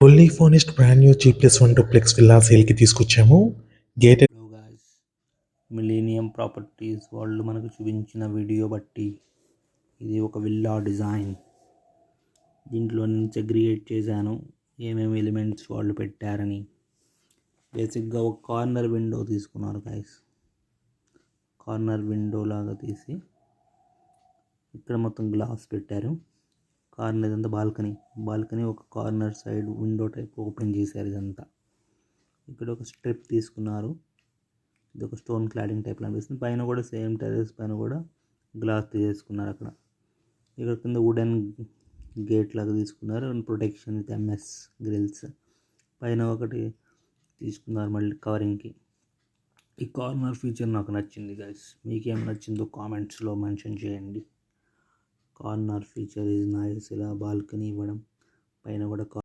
Fully furnished brand new G+1 duplex villa సేల్కి తీసుకొచ్చాము. Gated hello guys, millennium properties వాళ్ళు మనకు చూపించిన వీడియో బట్టి ఇది ఒక విల్లా డిజైన్. దీంట్లో నేను సెగ్రిగేట్ చేశాను ఏమేమి ఎలిమెంట్స్ వాళ్ళు పెట్టారని. బేసిక్గా ఒక కార్నర్ విండో తీసుకున్నారు గాయ్స్. కార్నర్ విండో లాగా తీసి ఇక్కడ మొత్తం గ్లాస్ పెట్టారు. కార్నర్ ఇదంతా బాల్కనీ ఒక corner side window type open చేశారు. ఇదంతా ఇక్కడ ఒక స్ట్రిప్ తీసుకున్నారు. ఇది ఒక స్టోన్ క్లాడింగ్ టైప్ అనిపిస్తుంది. పైన కూడా సేమ్ టెర్రస్ పైన కూడా గ్లాస్ తీసుకున్నారు. ఇక్కడ కింద వుడెన్ గేట్ లాగా తీసుకున్నారు. ప్రొటెక్షన్ విత్ MS గ్రిల్స్ పైన ఒకటి తీసుకున్నారు మళ్ళీ కవరింగ్కి. ఈ కార్నర్ ఫీచర్ నాకు నచ్చింది గైస్. మీకేం నచ్చిందో కామెంట్స్లో మెన్షన్ చేయండి. Corner feature is nice. ఇలా బాల్కనీ ఇవ్వడం, పైన కూడా